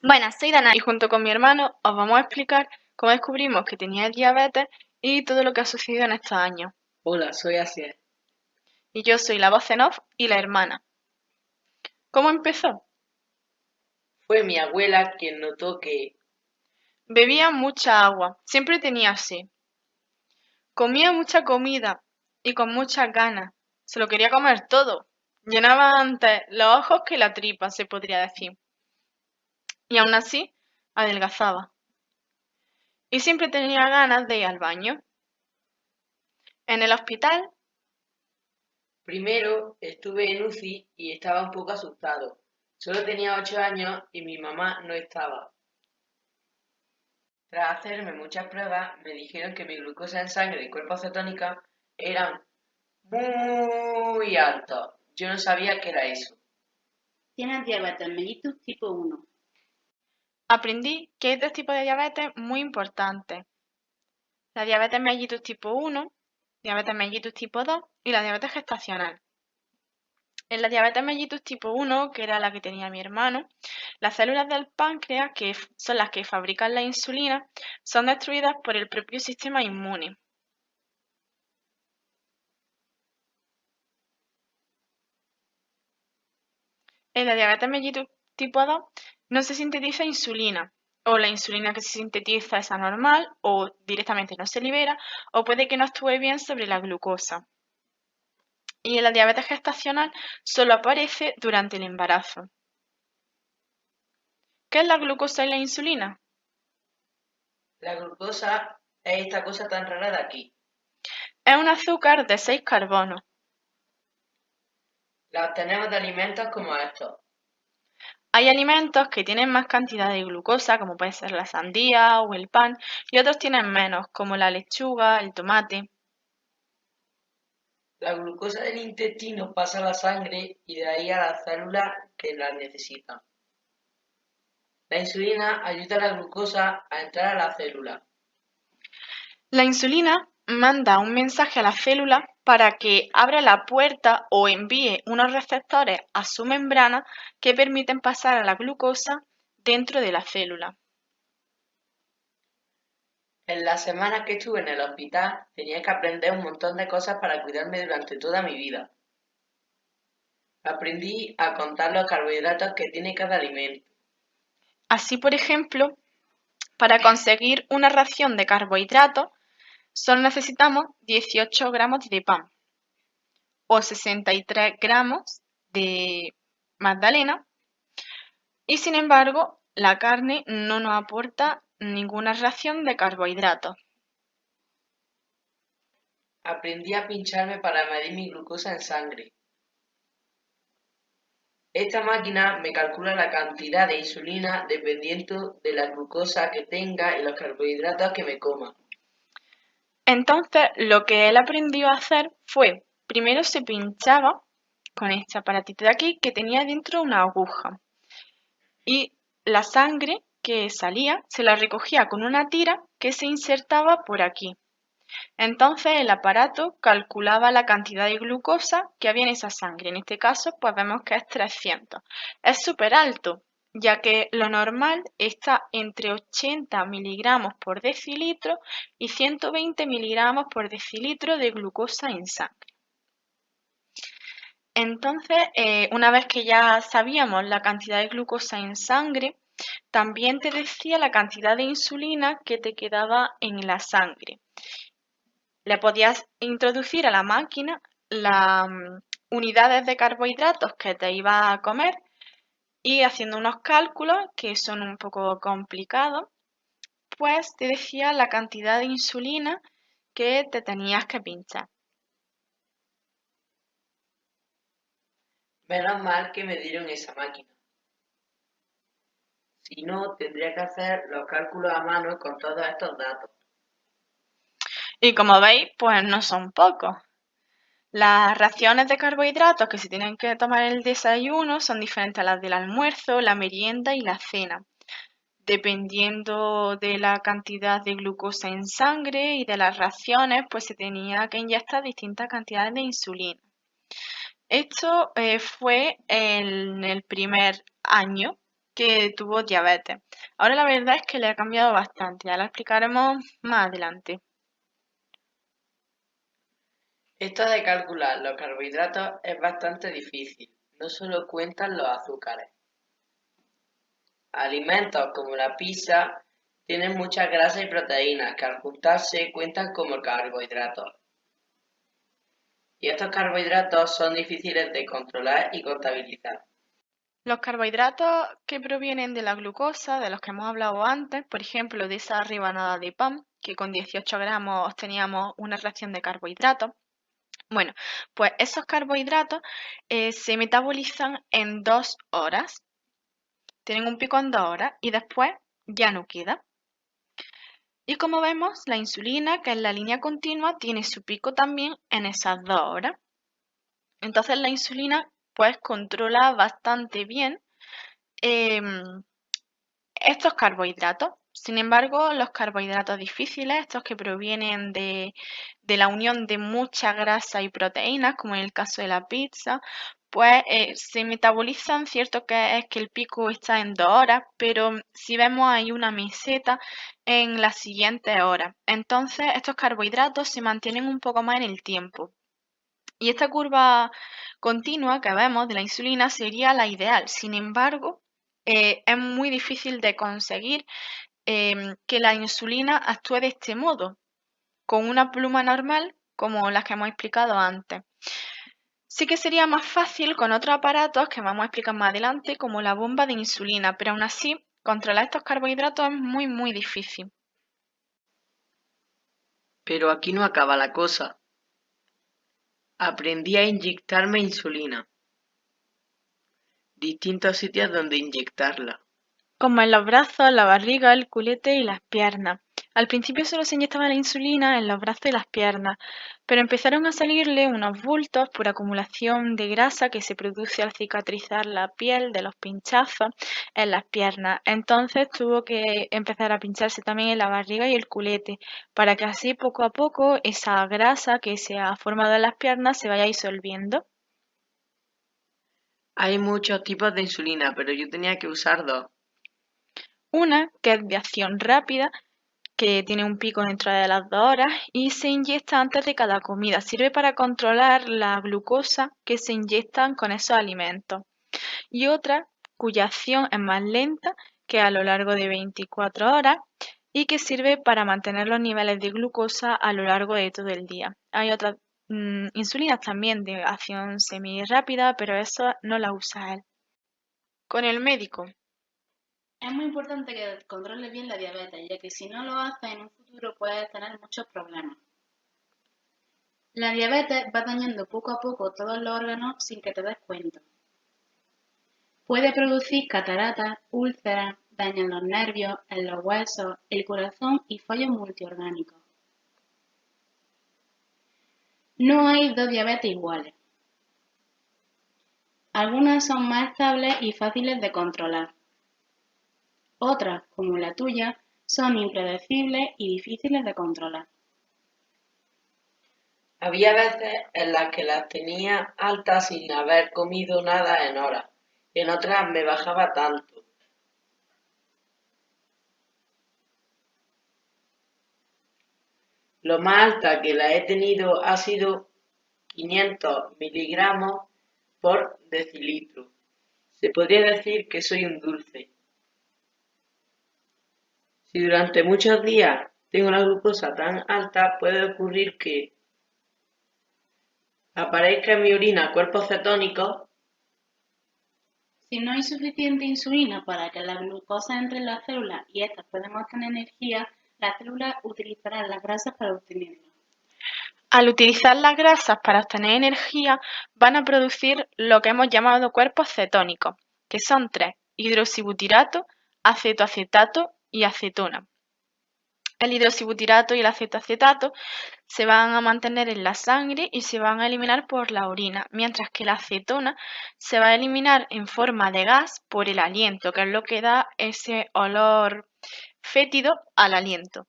Buenas, soy Dana y junto con mi hermano os vamos a explicar cómo descubrimos que tenía diabetes y todo lo que ha sucedido en estos años. Hola, soy Asier. Y yo soy la voz en off y la hermana. ¿Cómo empezó? Fue mi abuela quien notó que Bebía mucha agua, siempre tenía sed. Comía mucha comida y con muchas ganas. Se lo quería comer todo. Llenaba antes los ojos que la tripa, se podría decir. Y aún así, adelgazaba. Y siempre tenía ganas de ir al baño. En el hospital. primero estuve en UCI y estaba un poco asustado. Solo tenía 8 años y mi mamá no estaba. Tras hacerme muchas pruebas, me dijeron que mi glucosa en sangre y cuerpo cetónica eran muy altos. Yo no sabía qué era eso. Tienes diabetes mellitus tipo 1. Aprendí que hay tres tipos de diabetes muy importantes: la diabetes mellitus tipo 1, diabetes mellitus tipo 2 y la diabetes gestacional. En la diabetes mellitus tipo 1, que era la que tenía mi hermano, las células del páncreas, que son las que fabrican la insulina, son destruidas por el propio sistema inmune. En la diabetes mellitus tipo 2 no se sintetiza insulina, o la insulina que se sintetiza es anormal, o directamente no se libera, o puede que no actúe bien sobre la glucosa. Y en la diabetes gestacional solo aparece durante el embarazo. ¿Qué es la glucosa y la insulina? La glucosa es esta cosa tan rara de aquí. Es un azúcar de 6 carbonos. La obtenemos de alimentos como estos. Hay alimentos que tienen más cantidad de glucosa, como puede ser la sandía o el pan, y otros tienen menos, como la lechuga, el tomate. La glucosa del intestino pasa a la sangre y de ahí a las células que la necesitan. La insulina ayuda a la glucosa a entrar a la célula. La insulina manda un mensaje a la célula para que abra la puerta o envíe unos receptores a su membrana que permiten pasar a la glucosa dentro de la célula. En las semanas que estuve en el hospital tenía que aprender un montón de cosas para cuidarme durante toda mi vida. Aprendí a contar los carbohidratos que tiene cada alimento. Así, por ejemplo, para conseguir una ración de carbohidratos solo necesitamos 18 gramos de pan o 63 gramos de magdalena, y sin embargo la carne no nos aporta ninguna ración de carbohidratos. Aprendí a pincharme para medir mi glucosa en sangre. Esta máquina me calcula la cantidad de insulina dependiendo de la glucosa que tenga y los carbohidratos que me coma. Entonces lo que él aprendió a hacer fue, primero se pinchaba con este aparatito de aquí que tenía dentro una aguja, y la sangre que salía se la recogía con una tira que se insertaba por aquí. Entonces el aparato calculaba la cantidad de glucosa que había en esa sangre. En este caso, pues vemos que es 300. Es súper alto, ya que lo normal está entre 80 miligramos por decilitro y 120 miligramos por decilitro de glucosa en sangre. Entonces, una vez que ya sabíamos la cantidad de glucosa en sangre, también te decía la cantidad de insulina que te quedaba en la sangre. Le podías introducir a la máquina las unidades de carbohidratos que te iba a comer, y haciendo unos cálculos que son un poco complicados, pues te decía la cantidad de insulina que te tenías que pinchar. Menos mal que me dieron esa máquina. Si no, tendría que hacer los cálculos a mano con todos estos datos. Y como veis, pues no son pocos. Las raciones de carbohidratos que se tienen que tomar en el desayuno son diferentes a las del almuerzo, la merienda y la cena, dependiendo de la cantidad de glucosa en sangre y de las raciones, pues se tenía que inyectar distintas cantidades de insulina. Esto fue en el primer año. que tuvo diabetes. Ahora la verdad es que le ha cambiado bastante, ya lo explicaremos más adelante. Esto de calcular los carbohidratos es bastante difícil, no solo cuentan los azúcares. Alimentos como la pizza tienen mucha grasa y proteínas que al juntarse cuentan como carbohidratos. Y estos carbohidratos son difíciles de controlar y contabilizar. Los carbohidratos que provienen de la glucosa, de los que hemos hablado antes, por ejemplo, de esa rebanada de pan, que con 18 gramos obteníamos una ración de carbohidratos. Bueno, pues esos carbohidratos se metabolizan en 2 horas. Tienen un pico en 2 horas y después ya no queda. Y como vemos, la insulina, que es la línea continua, tiene su pico también en esas 2 horas. Entonces la insulina pues controla bastante bien estos carbohidratos. Sin embargo, los carbohidratos difíciles, estos que provienen de la unión de mucha grasa y proteínas, como en el caso de la pizza, pues se metabolizan, cierto que es que el pico está en 2 horas, pero si vemos hay una meseta en las siguientes horas. Entonces, estos carbohidratos se mantienen un poco más en el tiempo. Y esta curva continua que vemos de la insulina sería la ideal. Sin embargo, es muy difícil de conseguir que la insulina actúe de este modo, con una pluma normal como las que hemos explicado antes. Sí que sería más fácil con otros aparatos que vamos a explicar más adelante, como la bomba de insulina, pero aún así, controlar estos carbohidratos es muy difícil. Pero aquí no acaba la cosa. Aprendí a inyectarme insulina. Distintos sitios donde inyectarla. Como en los brazos, la barriga, el culete y las piernas. Al principio solo se inyectaba la insulina en los brazos y las piernas, pero empezaron a salirle unos bultos por acumulación de grasa que se produce al cicatrizar la piel de los pinchazos en las piernas. Entonces tuvo que empezar a pincharse también en la barriga y el culete, para que así poco a poco esa grasa que se ha formado en las piernas se vaya disolviendo. Hay muchos tipos de insulina, pero yo tenía que usar 2. Una que es de acción rápida, que tiene un pico dentro de las 2 horas y se inyecta antes de cada comida. Sirve para controlar la glucosa que se inyectan con esos alimentos. Y otra cuya acción es más lenta, que a lo largo de 24 horas y que sirve para mantener los niveles de glucosa a lo largo de todo el día. Hay otras insulinas también de acción semi rápida, pero eso no la usa él. Con el médico. Es muy importante que controles bien la diabetes, ya que si no lo haces en un futuro puedes tener muchos problemas. La diabetes va dañando poco a poco todos los órganos sin que te des cuenta. Puede producir cataratas, úlceras, daño en los nervios, en los huesos, el corazón y fallos multiorgánicos. No hay dos diabetes iguales. Algunas son más estables y fáciles de controlar. Otras, como la tuya, son impredecibles y difíciles de controlar. Había veces en las que las tenía altas sin haber comido nada en horas, y en otras me bajaba tanto. Lo más alta que la he tenido ha sido 500 miligramos por decilitro. Se podría decir que soy un dulce. Si durante muchos días tengo la glucosa tan alta, puede ocurrir que aparezca en mi orina cuerpos cetónicos. Si no hay suficiente insulina para que la glucosa entre en las células y éstas puedan obtener energía, las células utilizarán las grasas para obtenerla. Al utilizar las grasas para obtener energía, van a producir lo que hemos llamado cuerpos cetónicos, que son 3: hidroxibutirato, acetoacetato y acetona. El hidroxibutirato y el acetoacetato se van a mantener en la sangre y se van a eliminar por la orina, mientras que la acetona se va a eliminar en forma de gas por el aliento, que es lo que da ese olor fétido al aliento.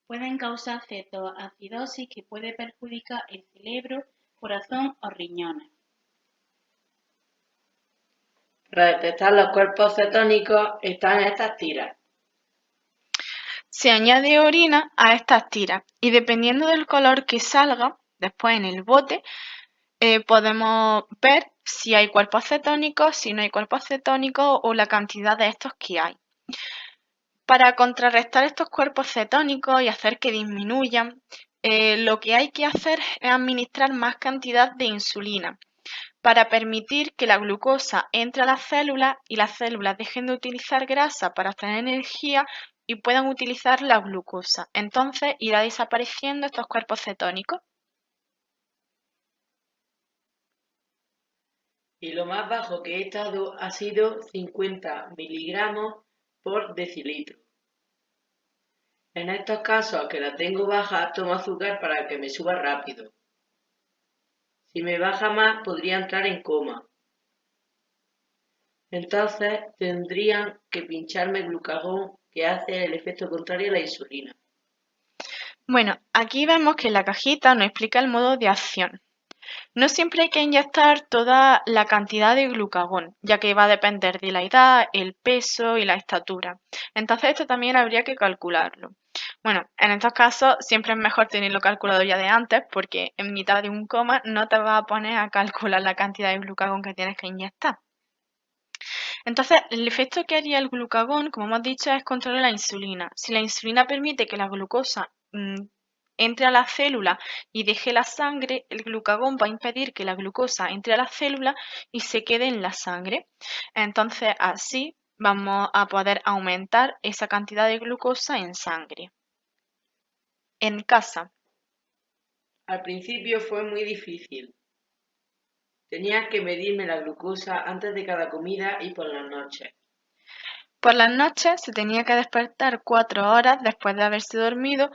Pueden causar cetoacidosis que puede perjudicar el cerebro, corazón o riñones. Para detectar los cuerpos cetónicos están estas tiras. Se añade orina a estas tiras y dependiendo del color que salga después en el bote, podemos ver si hay cuerpos cetónicos, si no hay cuerpos cetónicos o la cantidad de estos que hay. Para contrarrestar estos cuerpos cetónicos y hacer que disminuyan, lo que hay que hacer es administrar más cantidad de insulina para permitir que la glucosa entre a las células y las células dejen de utilizar grasa para obtener energía y puedan utilizar la glucosa. Entonces irá desapareciendo estos cuerpos cetónicos. Y lo más bajo que he estado ha sido 50 miligramos por decilitro. En estos casos que la tengo baja, tomo azúcar para que me suba rápido. Si me baja más, podría entrar en coma. Entonces tendrían que pincharme glucagón, que hace el efecto contrario a la insulina. Bueno, aquí vemos que la cajita nos explica el modo de acción. No siempre hay que inyectar toda la cantidad de glucagón, ya que va a depender de la edad, el peso y la estatura. Entonces esto también habría que calcularlo. Bueno, en estos casos siempre es mejor tenerlo calculado ya de antes, porque en mitad de un coma no te vas a poner a calcular la cantidad de glucagón que tienes que inyectar. Entonces, el efecto que haría el glucagón, como hemos dicho, es controlar la insulina. Si la insulina permite que la glucosa entre a la célula y deje la sangre, el glucagón va a impedir que la glucosa entre a la célula y se quede en la sangre. Entonces, así vamos a poder aumentar esa cantidad de glucosa en sangre. En casa. Al principio fue muy difícil. Tenía que medirme la glucosa antes de cada comida y por las noches. Por las noches se tenía que despertar 4 horas después de haberse dormido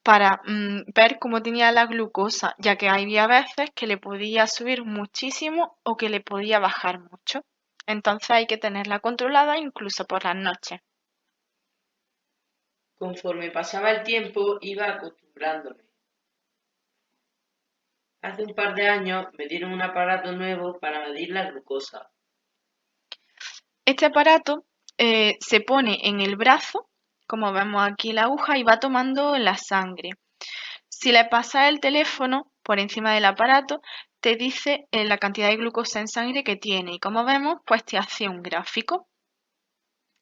para ver cómo tenía la glucosa, ya que había veces que le podía subir muchísimo o que le podía bajar mucho. Entonces hay que tenerla controlada incluso por las noches. Conforme pasaba el tiempo, iba acostumbrándome. Hace un par de años me dieron un aparato nuevo para medir la glucosa. Este aparato se pone en el brazo, como vemos aquí la aguja, y va tomando la sangre. Si le pasas el teléfono por encima del aparato, te dice la cantidad de glucosa en sangre que tiene y como vemos, pues te hace un gráfico.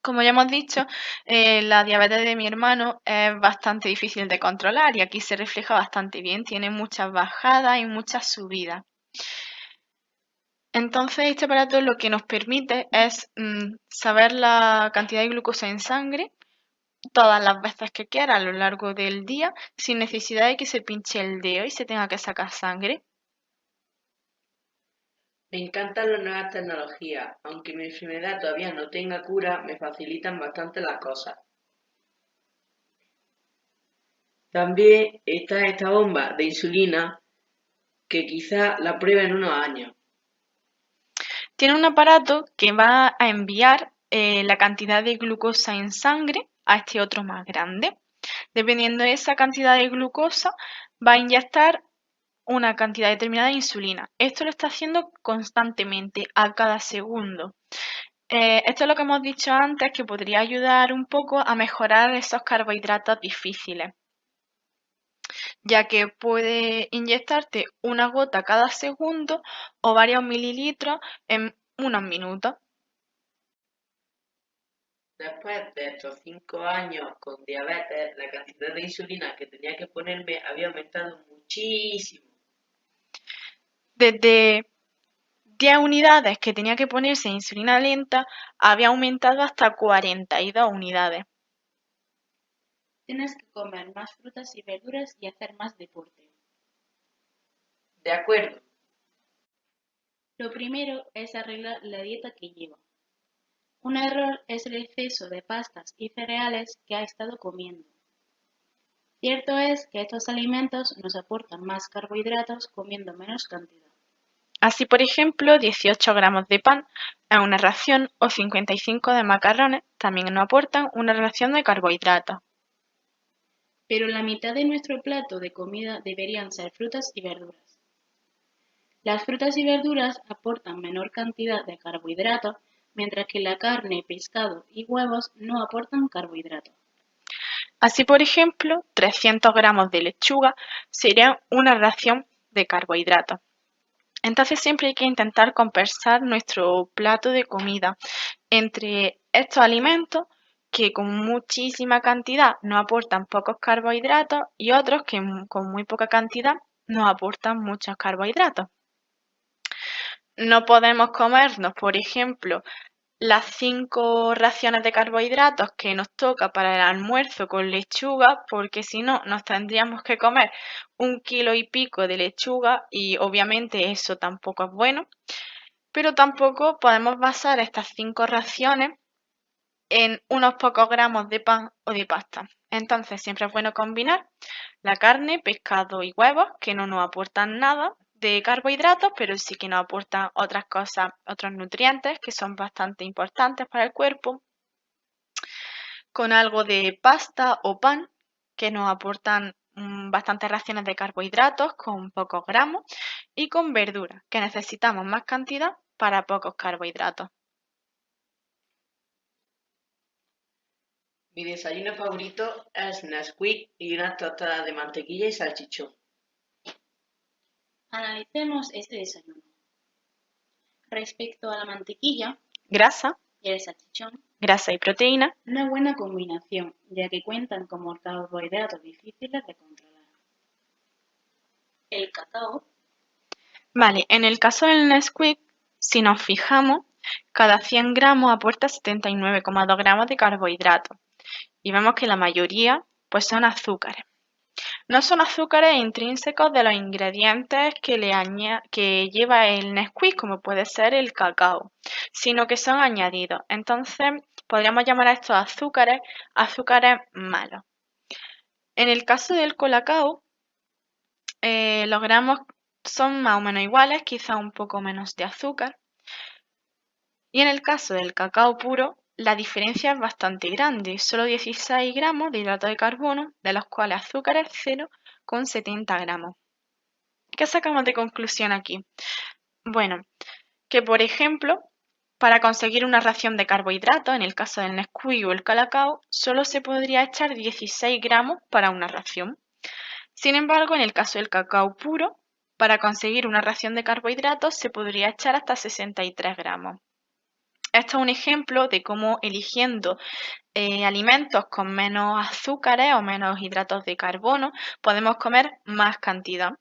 Como ya hemos dicho, la diabetes de mi hermano es bastante difícil de controlar y aquí se refleja bastante bien, tiene muchas bajadas y muchas subidas. Entonces, este aparato lo que nos permite es saber la cantidad de glucosa en sangre todas las veces que quiera a lo largo del día, sin necesidad de que se pinche el dedo y se tenga que sacar sangre. Me encantan las nuevas tecnologías, aunque mi enfermedad todavía no tenga cura, me facilitan bastante las cosas. También está esta bomba de insulina que quizá la pruebe en unos años. Tiene un aparato que va a enviar la cantidad de glucosa en sangre a este otro más grande. Dependiendo de esa cantidad de glucosa, va a inyectar una cantidad determinada de insulina. Esto lo está haciendo constantemente, a cada segundo. Esto es lo que hemos dicho antes, que podría ayudar un poco a mejorar esos carbohidratos difíciles, ya que puede inyectarte una gota cada segundo o varios mililitros en unos minutos. Después de estos 5 años con diabetes, la cantidad de insulina que tenía que ponerme había aumentado muchísimo. Desde 10 unidades que tenía que ponerse de insulina lenta, había aumentado hasta 42 unidades. Tienes que comer más frutas y verduras y hacer más deporte. De acuerdo. Lo primero es arreglar la dieta que lleva. Un error es el exceso de pastas y cereales que ha estado comiendo. Cierto es que estos alimentos nos aportan más carbohidratos comiendo menos cantidad. Así, por ejemplo, 18 gramos de pan en una ración o 55 de macarrones también nos aportan una ración de carbohidratos. Pero la mitad de nuestro plato de comida deberían ser frutas y verduras. Las frutas y verduras aportan menor cantidad de carbohidratos mientras que la carne, pescado y huevos no aportan carbohidratos. Así, por ejemplo, 300 gramos de lechuga serían una ración de carbohidratos. Entonces siempre hay que intentar compensar nuestro plato de comida entre estos alimentos que con muchísima cantidad nos aportan pocos carbohidratos y otros que con muy poca cantidad nos aportan muchos carbohidratos. No podemos comernos, por ejemplo, las 5 raciones de carbohidratos que nos toca para el almuerzo con lechuga, porque si no, nos tendríamos que comer 1,5 kilos de lechuga y obviamente eso tampoco es bueno. Pero tampoco podemos basar estas 5 raciones en unos pocos gramos de pan o de pasta. Entonces siempre es bueno combinar la carne, pescado y huevos, que no nos aportan nada de carbohidratos, pero sí que nos aportan otras cosas, otros nutrientes que son bastante importantes para el cuerpo, con algo de pasta o pan, que nos aportan bastantes raciones de carbohidratos con pocos gramos, y con verduras, que necesitamos más cantidad para pocos carbohidratos. Mi desayuno favorito es Nesquik y unas tostadas de mantequilla y salchichón. Analicemos este desayuno. Respecto a la mantequilla Grasa, y el salchichón, grasa y proteína. una buena combinación, ya que cuentan con carbohidratos difíciles de controlar. El cacao. Vale, en el caso del Nesquik, si nos fijamos, cada 100 gramos aporta 79,2 gramos de carbohidratos. Y vemos que la mayoría pues son azúcares. No son azúcares intrínsecos de los ingredientes que lleva el Nesquik, como puede ser el cacao, sino que son añadidos. Entonces, podríamos llamar a estos azúcares malos. En el caso del colacao, los gramos son más o menos iguales, quizá un poco menos de azúcar. Y en el caso del cacao puro, la diferencia es bastante grande, solo 16 gramos de hidrato de carbono, de los cuales azúcar es 0,70 gramos. ¿Qué sacamos de conclusión aquí? Bueno, que por ejemplo, para conseguir una ración de carbohidratos, en el caso del Nesquik o el colacao, solo se podría echar 16 gramos para una ración. Sin embargo, en el caso del cacao puro, para conseguir una ración de carbohidratos se podría echar hasta 63 gramos. Esto es un ejemplo de cómo eligiendo alimentos con menos azúcares o menos hidratos de carbono podemos comer más cantidad.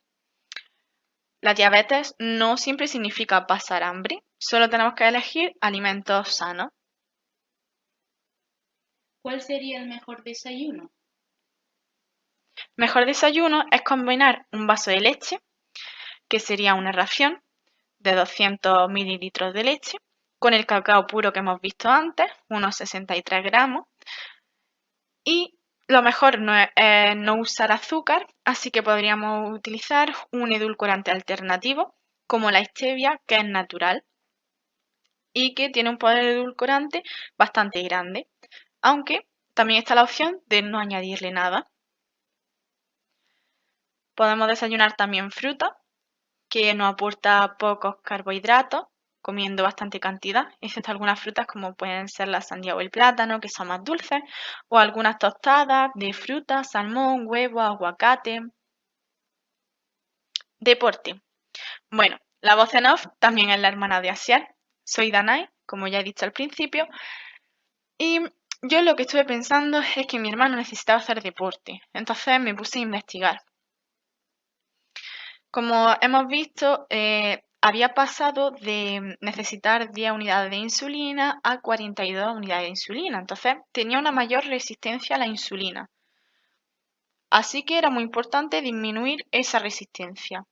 La diabetes no siempre significa pasar hambre, solo tenemos que elegir alimentos sanos. ¿Cuál sería el mejor desayuno? Mejor desayuno es combinar un vaso de leche, que sería una ración de 200 mililitros de leche, con el cacao puro que hemos visto antes, unos 63 gramos. Y lo mejor no es no usar azúcar, así que podríamos utilizar un edulcorante alternativo, como la stevia, que es natural y que tiene un poder edulcorante bastante grande, aunque también está la opción de no añadirle nada. Podemos desayunar también fruta, que nos aporta pocos carbohidratos, comiendo bastante cantidad, excepto algunas frutas como pueden ser la sandía o el plátano, que son más dulces, o algunas tostadas de fruta, salmón, huevo, aguacate. Deporte. Bueno, la voz en off también es la hermana de Asier. Soy Danai, como ya he dicho al principio, y yo lo que estuve pensando es que mi hermano necesitaba hacer deporte, entonces me puse a investigar. Como hemos visto, había pasado de necesitar 10 unidades de insulina a 42 unidades de insulina, entonces tenía una mayor resistencia a la insulina. Así que era muy importante disminuir esa resistencia.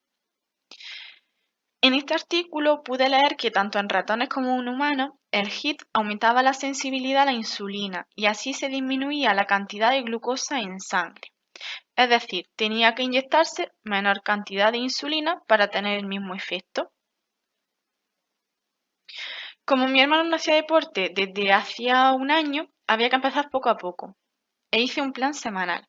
En este artículo pude leer que tanto en ratones como en humanos, el HIIT aumentaba la sensibilidad a la insulina y así se disminuía la cantidad de glucosa en sangre. Es decir, tenía que inyectarse menor cantidad de insulina para tener el mismo efecto. Como mi hermano no hacía deporte desde hacía un año, había que empezar poco a poco e hice un plan semanal.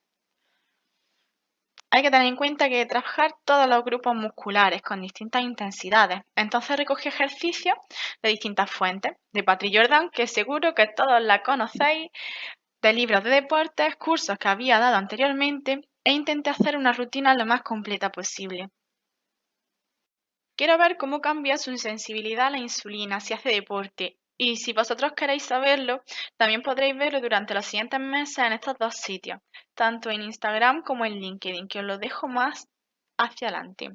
hay que tener en cuenta que trabajar todos los grupos musculares con distintas intensidades. Entonces recoge ejercicios de distintas fuentes, de Patrick Jordan, que seguro que todos la conocéis, de libros de deportes, cursos que había dado anteriormente, e intenté hacer una rutina lo más completa posible. Quiero ver cómo cambia su sensibilidad a la insulina si hace deporte. Y si vosotros queréis saberlo, también podréis verlo durante los siguientes meses en estos dos sitios, tanto en Instagram como en LinkedIn, que os lo dejo más hacia adelante.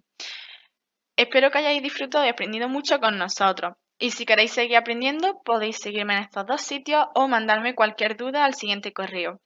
Espero que hayáis disfrutado y aprendido mucho con nosotros. Y si queréis seguir aprendiendo, podéis seguirme en estos dos sitios o mandarme cualquier duda al siguiente correo: